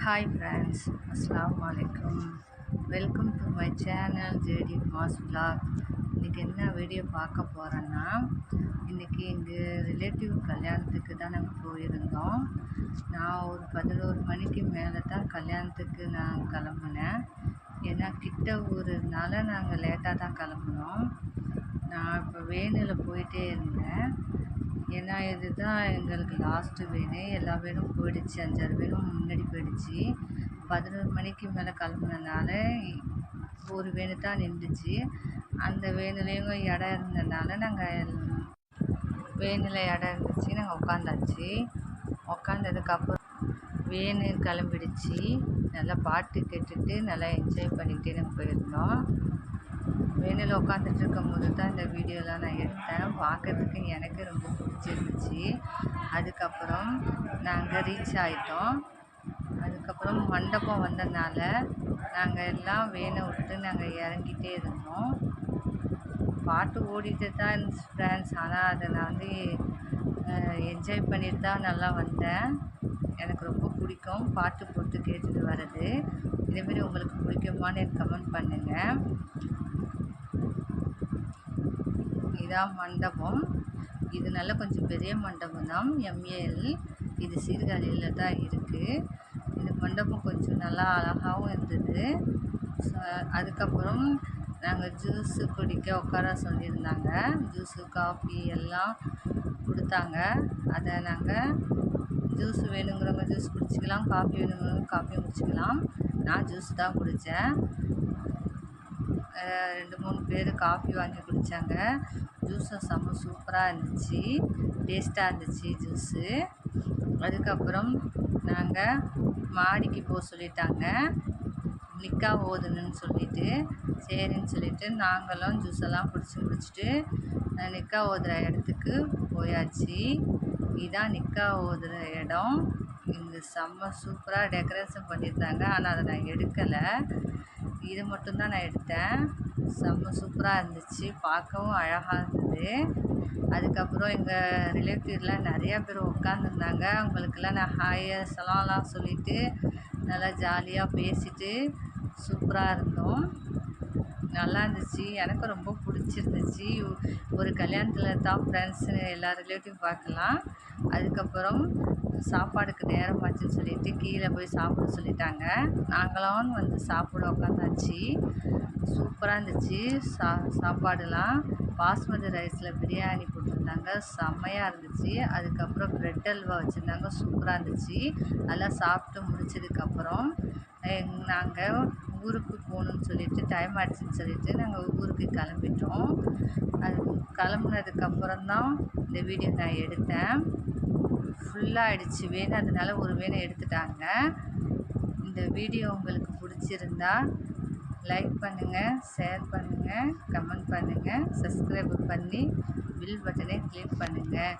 Hi friends, Assalamu alaikum. Welcome to my channel JD Mas Vlog. இன்றைக்கி என்ன video பார்க்க போகிறேன்னா, இன்றைக்கி எங்கள் ரிலேட்டிவ் கல்யாணத்துக்கு தான் நாங்கள் போயிருந்தோம். நான் ஒரு 11 மணிக்கு மேலே தான் கல்யாணத்துக்கு நான் கிளம்புனேன். ஏன்னா கிட்ட ஊருனால நாங்கள் லேட்டாக தான் கிளம்புனோம். நான் இப்போ வேனில் போயிட்டே இருந்தேன். ஏன்னா இதுதான் எங்களுக்கு லாஸ்ட்டு வேனு. எல்லா வேனும் போயிடுச்சு, 5-6 வேனும் முன்னாடி போயிடுச்சு. 11 மணிக்கு மேலே கிளம்புனனால ஒரு வேனு தான் நின்றுச்சு. அந்த வேனுலேயும் இடம் இருந்ததுனால நாங்கள் வேனில் இடம் இருந்துச்சு, நாங்கள் உட்காந்தாச்சு. உட்காந்ததுக்கப்புறம் வேனு கிளம்பிடுச்சு. நல்லா பாட்டு கேட்டுட்டு நல்லா என்ஜாய் பண்ணிக்கிட்டே நாங்கள் போயிருந்தோம். வேனில் உட்காந்துட்டு இருக்கும்போது தான் இந்த வீடியோலாம் நான் எடுத்தேன். பார்க்குறதுக்கு எனக்கு ரொம்ப பிடிச்சிருந்துச்சு. அதுக்கப்புறம் நாங்கள் ரீச் ஆகிட்டோம். அதுக்கப்புறம் மண்டபம் வந்ததுனால நாங்கள் எல்லாம் வேனை விட்டு நாங்கள் இறங்கிட்டே இருந்தோம். பாட்டு ஓடிட்டு தான் இருந்துச்சு ஃப்ரெண்ட்ஸ். ஆனால் அதை நான் வந்து என்ஜாய் பண்ணிட்டு தான் நல்லா வந்தேன். எனக்கு ரொம்ப பிடிக்கும் பாட்டு போட்டு கேட்டுட்டு வர்றது. இதேமாரி உங்களுக்கு பிடிக்குமான்னு எனக்கு கமெண்ட் பண்ணுங்கள். இதான் மண்டபம். இது நல்ல கொஞ்சம் பெரிய மண்டபம் தான், எம்ஏஎல். இது சீர்காழியில் தான் இருக்குது. இந்த மண்டபம் கொஞ்சம் நல்லா அழகாகவும் இருந்தது. அதுக்கப்புறம் நாங்கள் ஜூஸு குடிக்க உட்கார சொல்லியிருந்தாங்க. ஜூஸு காஃபி எல்லாம் கொடுத்தாங்க. அதை நாங்கள் ஜூஸ் வேணுங்கிறவங்க ஜூஸ் குடிச்சிக்கலாம், காஃபி வேணுங்கிறவங்க காஃபியும் குடிச்சிக்கலாம். நான் ஜூஸ் தான் குடித்தேன். 2-3 பேர் காஃபி வாங்கி குடித்தாங்க. ஜூஸும் செம்ம சூப்பராக இருந்துச்சு, டேஸ்ட்டாக இருந்துச்சு ஜூஸு. அதுக்கப்புறம் நாங்கள் மாடிக்கு போக சொல்லிட்டாங்க, நிக்கா ஓதுணுன்னு சொல்லிவிட்டு. சரின்னு சொல்லிவிட்டு நாங்களும் ஜூஸெல்லாம் குடிச்சிட்டு நிக்கா ஓதுகிற இடத்துக்கு போயாச்சு. இதுதான் நிக்கா ஓதுகிற இடம். இங்கே செம்ம சூப்பராக டெக்கரேஷன் பண்ணியிருந்தாங்க. ஆனால் அதை நான் எடுக்கலை, இது மட்டும்தான் நான் எடுத்தேன். செம்ம சூப்பராக இருந்துச்சு, பார்க்கவும் அழகாக இருந்தது. அதுக்கப்புறம் எங்கள் ரிலேட்டிவ்லாம் நிறையா பேர் உட்காந்துருந்தாங்க. அவங்களுக்கெல்லாம் நான் ஹாயை சலாம்லாம் சொல்லிவிட்டு நல்லா ஜாலியாக பேசிட்டு சூப்பராக இருந்தோம். நல்லா இருந்துச்சு, எனக்கு ரொம்ப பிடிச்சிருந்துச்சு. ஒரு கல்யாணத்தில் தான் ஃப்ரெண்ட்ஸு எல்லா ரிலேட்டிவ் பார்க்கலாம். அதுக்கப்புறம் சாப்பாடுக்கு நேரமாச்சுன்னு சொல்லிவிட்டு கீழே போய் சாப்பிட சொல்லிட்டாங்க. நாங்களும் வந்து சாப்பிட உட்காந்தாச்சு. சூப்பராக இருந்துச்சு. சாப்பாடுலாம் பாஸ்மதி ரைஸில் பிரியாணி போட்டிருந்தாங்க, செம்மையாக இருந்துச்சு. அதுக்கப்புறம் ப்ரெட் அல்வா வச்சுருந்தாங்க, சூப்பராக இருந்துச்சு. அதெல்லாம் சாப்பிட்டு முடிச்சதுக்கப்புறம் நாங்கள் ஊருக்கு போகணுன்னு சொல்லிவிட்டு டைம் ஆகிடுச்சின்னு சொல்லிவிட்டு நாங்கள் ஊருக்கு கிளம்பிட்டோம். அது கிளம்புனதுக்கப்புறம் தான் இந்த வீடியோ நான் எடுத்தேன். ஃபுல்லாக ஆகிடுச்சு வேணு, அதனால ஒரு வேனை எடுத்துட்டாங்க. இந்த வீடியோ உங்களுக்கு பிடிச்சிருந்தா லைக் பண்ணுங்கள், ஷேர் பண்ணுங்கள், கமெண்ட் பண்ணுங்கள், சப்ஸ்கிரைப் பண்ணி பில் பட்டனை கிளிக் பண்ணுங்கள்.